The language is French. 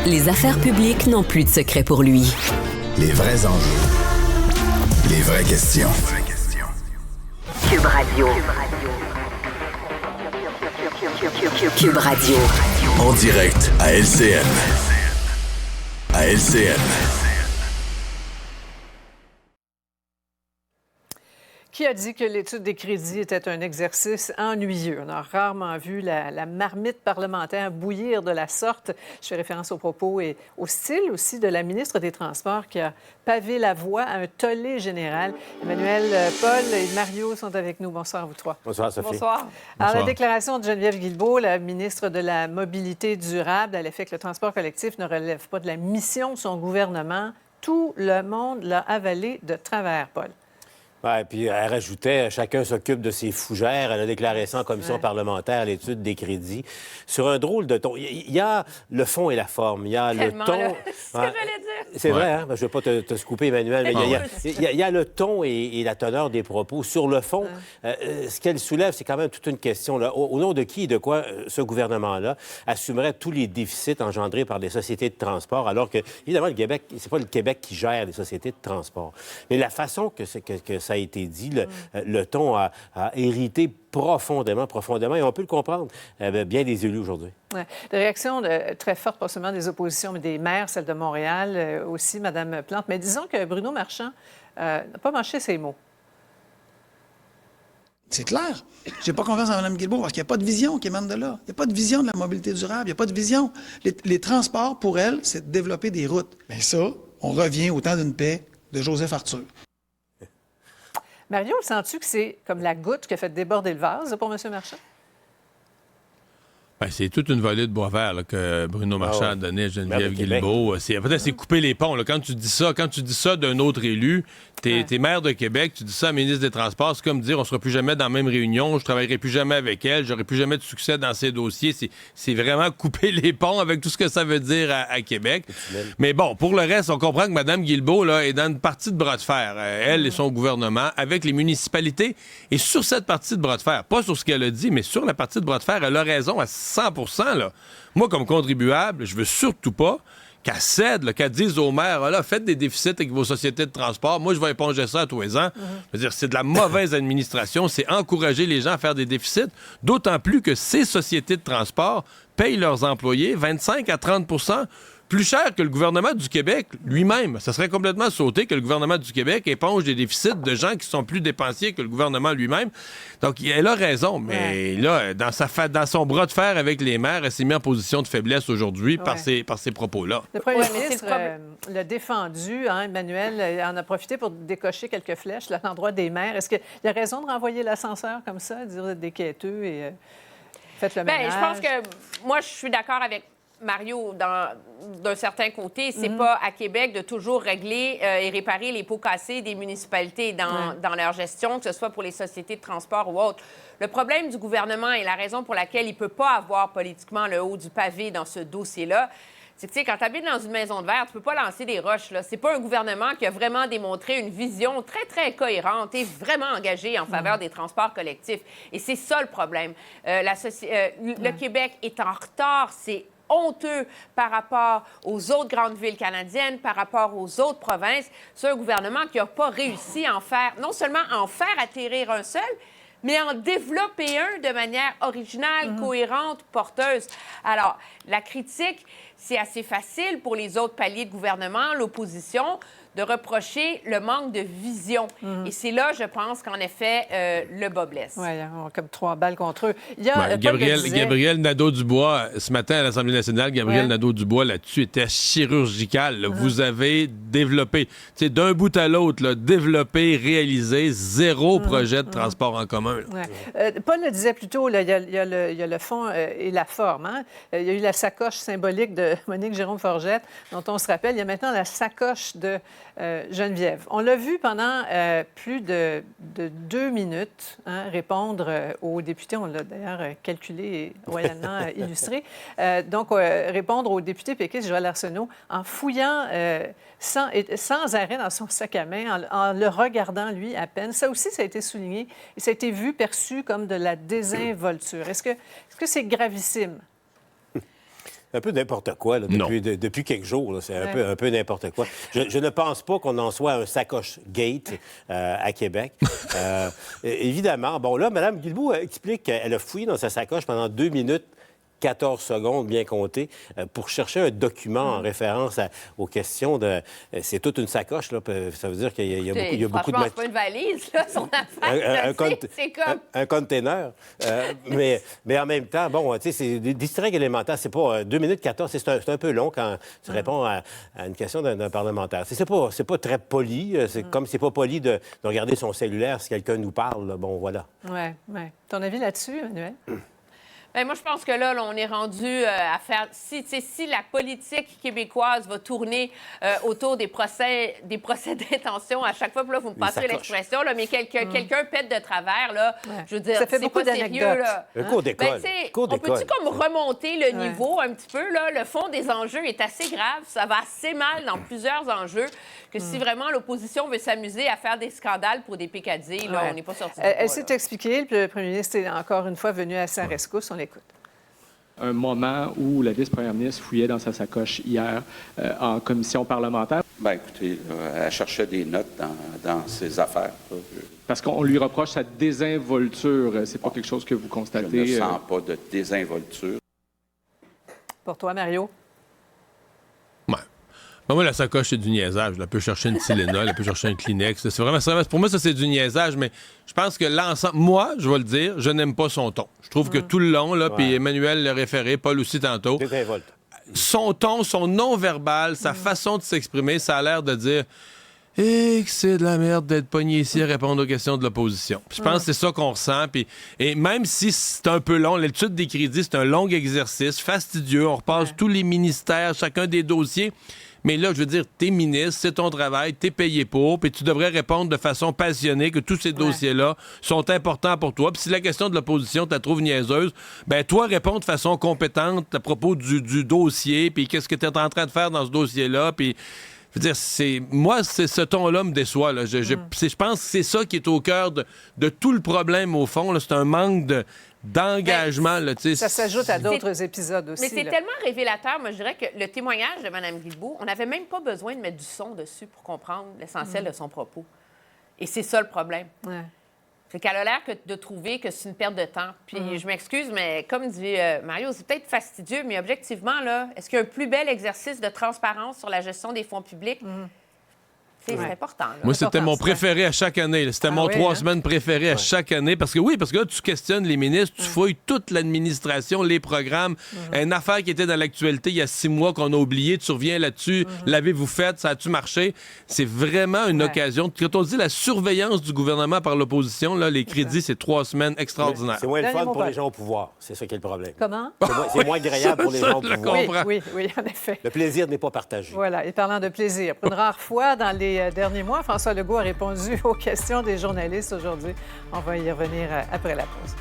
Les affaires publiques n'ont plus de secret pour lui. Les vrais enjeux. Les vraies questions. Cube Radio. Cube Radio. En direct à LCN. À LCN. Qui a dit que l'étude des crédits était un exercice ennuyeux? On a rarement vu la marmite parlementaire bouillir de la sorte. Je fais référence aux propos et au style aussi de la ministre des Transports qui a pavé la voie à un tollé général. Emmanuel, Paul et Mario sont avec nous. Bonsoir à vous trois. Bonsoir, Sophie. Bonsoir. Alors, la déclaration de Geneviève Guilbeault, la ministre de la Mobilité durable, à l'effet que le transport collectif ne relève pas de la mission de son gouvernement. Tout le monde l'a avalé de travers, Paul. Ouais, puis elle rajoutait, chacun s'occupe de ses fougères. Elle a déclaré ça en commission parlementaire, l'étude des crédits, sur un drôle de ton. Il y a le fond et la forme. Il y a tellement, le ton. là. C'est ce que j'allais dire. C'est vrai, hein? Je ne vais pas te scooper, Emmanuel, mais il y a le ton et la teneur des propos. Sur le fond, ce qu'elle soulève, c'est quand même toute une question. Là. Au nom de qui et de quoi ce gouvernement-là assumerait tous les déficits engendrés par des sociétés de transport, alors que, évidemment, le Québec, c'est pas le Québec qui gère les sociétés de transport. Mais la façon que ça a été dit, le ton a hérité profondément, et on peut le comprendre, bien des élus aujourd'hui. Ouais. Des réactions très fortes, pas seulement des oppositions, mais des maires, celle de Montréal aussi, Mme Plante. Mais disons que Bruno Marchand n'a pas mâché ses mots. C'est clair. J'ai pas confiance en Mme Guilbeault parce qu'il n'y a pas de vision qui émane de là. Il n'y a pas de vision de la mobilité durable. Il n'y a pas de vision. Les transports, pour elle, c'est de développer des routes. Mais ça, on revient au temps d'une paix de Joseph Arthur. Mario, sens-tu que c'est comme la goutte qui a fait déborder le vase pour M. Marchand? Bien, c'est toute une volée de bois vert là, que Bruno Marchand a donné à Geneviève Guilbeault. Peut-être c'est couper les ponts. Là. Quand tu dis ça d'un autre élu, t'es maire de Québec, tu dis ça à la ministre des Transports, c'est comme dire on ne sera plus jamais dans la même réunion, je ne travaillerai plus jamais avec elle, j'aurai plus jamais de succès dans ces dossiers. C'est vraiment couper les ponts avec tout ce que ça veut dire à Québec. Mais bon, pour le reste, on comprend que Mme Guilbeault là, est dans une partie de bras de fer, elle et son gouvernement, avec les municipalités. Et sur cette partie de bras de fer, pas sur ce qu'elle a dit, mais sur la partie de bras de fer, elle a raison à 100%. Là. Moi, comme contribuable, je veux surtout pas qu'elle cède, là, qu'elle dise aux maires, là, faites des déficits avec vos sociétés de transport. Moi, je vais éponger ça à tous les ans. Je veux dire, c'est de la mauvaise administration. C'est encourager les gens à faire des déficits. D'autant plus que ces sociétés de transport payent leurs employés 25 à 30 plus cher que le gouvernement du Québec lui-même. Ça serait complètement sauté que le gouvernement du Québec éponge des déficits de gens qui sont plus dépensiers que le gouvernement lui-même. Donc, elle a raison, mais là, dans son bras de fer avec les maires, elle s'est mise en position de faiblesse aujourd'hui par ces propos-là. Le premier ministre l'a défendu, hein, Emmanuel en a profité pour décocher quelques flèches à l'endroit des maires. Est-ce qu'il y a raison de renvoyer l'ascenseur comme ça, de dire des quêteux et faites le ménage? Je pense que moi, je suis d'accord avec Mario, d'un certain côté, c'est pas à Québec de toujours régler et réparer les pots cassés des municipalités dans leur gestion, que ce soit pour les sociétés de transport ou autres. Le problème du gouvernement et la raison pour laquelle il ne peut pas avoir politiquement le haut du pavé dans ce dossier-là, c'est que, tu sais, quand tu habites dans une maison de verre, tu peux pas lancer des roches, là. C'est pas un gouvernement qui a vraiment démontré une vision très, très cohérente et vraiment engagée en faveur des transports collectifs. Et c'est ça le problème. Le Québec est en retard, c'est honteux par rapport aux autres grandes villes canadiennes, par rapport aux autres provinces. C'est un gouvernement qui n'a pas réussi à en faire, non seulement à en faire atterrir un seul, mais en développer un de manière originale, cohérente, porteuse. Alors, la critique, c'est assez facile pour les autres paliers de gouvernement, l'opposition, de reprocher le manque de vision. Et c'est là, je pense, qu'en effet, le bas blesse. Oui, comme 3 balles contre eux. Il y a Gabriel Nadeau-Dubois, ce matin à l'Assemblée nationale, Gabriel Nadeau-Dubois, là-dessus, était chirurgical. Là. Vous avez développé, d'un bout à l'autre, là, développé, réalisé, zéro projet de transport en commun. Paul le disait plus tôt, là, il y a le fond et la forme. Hein? Il y a eu la sacoche symbolique de Monique Jérôme-Forgette, dont on se rappelle. Il y a maintenant la sacoche de Geneviève. On l'a vu pendant plus de 2 minutes répondre aux députés. On l'a d'ailleurs calculé et royalement illustré. Donc, répondre aux députés péquistes Joël Arsenault en fouillant sans arrêt dans son sac à main, en le regardant, lui, à peine. Ça aussi, ça a été souligné et ça a été vu, perçu comme de la désinvolture. Est-ce que c'est gravissime? un peu n'importe quoi là, depuis quelques jours. Là, c'est un peu n'importe quoi. Je ne pense pas qu'on en soit un sacoche gate à Québec. Évidemment. Bon, là, Mme Guilbeault explique qu'elle a fouillé dans sa sacoche pendant 2 minutes 14 secondes, bien compté, pour chercher un document en référence aux questions de... C'est toute une sacoche, là. Ça veut dire qu'il y a beaucoup de... Franchement, c'est pas une valise, là, son affaire. C'est comme... Un container. Mais en même temps, bon, tu sais, c'est des distracts élémentaires. C'est pas 2 minutes 14, c'est un peu long quand tu réponds à une question d'un parlementaire. C'est pas très poli. Comme c'est pas poli de regarder son cellulaire si quelqu'un nous parle. Là. Bon, voilà. Oui. Ton avis là-dessus, Emmanuel? Bien, moi, je pense que là, on est rendu à faire... Si la politique québécoise va tourner autour des procès d'intention à chaque fois, puis là, vous me passerez l'expression, là, mais quelqu'un pète de travers, là, je veux dire, ça fait c'est beaucoup pas sérieux, là. Un cours d'école. On peut-tu comme remonter le niveau un petit peu, là? Le fond des enjeux est assez grave. Ça va assez mal dans plusieurs enjeux que si vraiment l'opposition veut s'amuser à faire des scandales pour des picadilles, là, on n'est pas sorti. Elle s'est expliquée, le premier ministre est encore une fois venu à sa rescousse. On l'écoute. Un moment où la vice-première ministre fouillait dans sa sacoche hier en commission parlementaire. Bien, écoutez, elle cherchait des notes dans ses affaires. Parce qu'on lui reproche sa désinvolture. C'est pas quelque chose que vous constatez? Je ne sens pas de désinvolture. Pour toi, Mario? Ouais. Ben moi, la sacoche, c'est du niaisage. Elle peut chercher une Tylenol, elle peut chercher un Kleenex. C'est vraiment, pour moi, ça, c'est du niaisage, mais je pense que l'ensemble... Moi, je vais le dire, je n'aime pas son ton. Je trouve que tout le long, là, puis Emmanuel l'a référé, Paul aussi tantôt, son ton, son non-verbal, sa façon de s'exprimer, ça a l'air de dire... Et que c'est de la merde d'être pogné ici à répondre aux questions de l'opposition. Puis je pense que c'est ça qu'on ressent. Et même si c'est un peu long, l'étude des crédits, c'est un long exercice, fastidieux. On repasse tous les ministères, chacun des dossiers. Mais là, je veux dire, t'es ministre, c'est ton travail, t'es payé pour, puis tu devrais répondre de façon passionnée que tous ces dossiers-là sont importants pour toi. Puis si la question de l'opposition, tu la trouves niaiseuse, ben toi, réponds de façon compétente à propos du dossier, puis qu'est-ce que tu es en train de faire dans ce dossier-là, puis... Je veux dire, moi, ce ton-là me déçoit. Là. Je pense que c'est ça qui est au cœur de tout le problème, au fond. Là. C'est un manque d'engagement. Là, ça s'ajoute à d'autres épisodes aussi. Mais c'est tellement révélateur. Moi, je dirais que le témoignage de Mme Guilbeault, on n'avait même pas besoin de mettre du son dessus pour comprendre l'essentiel de son propos. Et c'est ça le problème. C'est qu'elle a l'air de trouver que c'est une perte de temps. Puis je m'excuse, mais comme dit Mario, c'est peut-être fastidieux, mais objectivement, là, est-ce qu'il y a un plus bel exercice de transparence sur la gestion des fonds publics? C'est important. Là. Moi, c'était mon préféré à chaque année. C'était mon 3 semaines préféré à chaque année. Parce que là, tu questionnes les ministres, tu fouilles toute l'administration, les programmes. Une affaire qui était dans l'actualité il y a 6 mois qu'on a oublié, tu reviens là-dessus. L'avez-vous fait? Ça a-tu marché? C'est vraiment une occasion. Quand on dit la surveillance du gouvernement par l'opposition, là, les crédits, c'est 3 semaines extraordinaires. C'est moins le fun pour les gens au pouvoir. C'est ça qui est le problème. Comment? C'est moins agréable pour les gens au pouvoir. Oui, en effet. Le plaisir n'est pas partagé. Voilà. Et parlant de plaisir, pour une rare fois dans les derniers mois, François Legault a répondu aux questions des journalistes aujourd'hui. On va y revenir après la pause.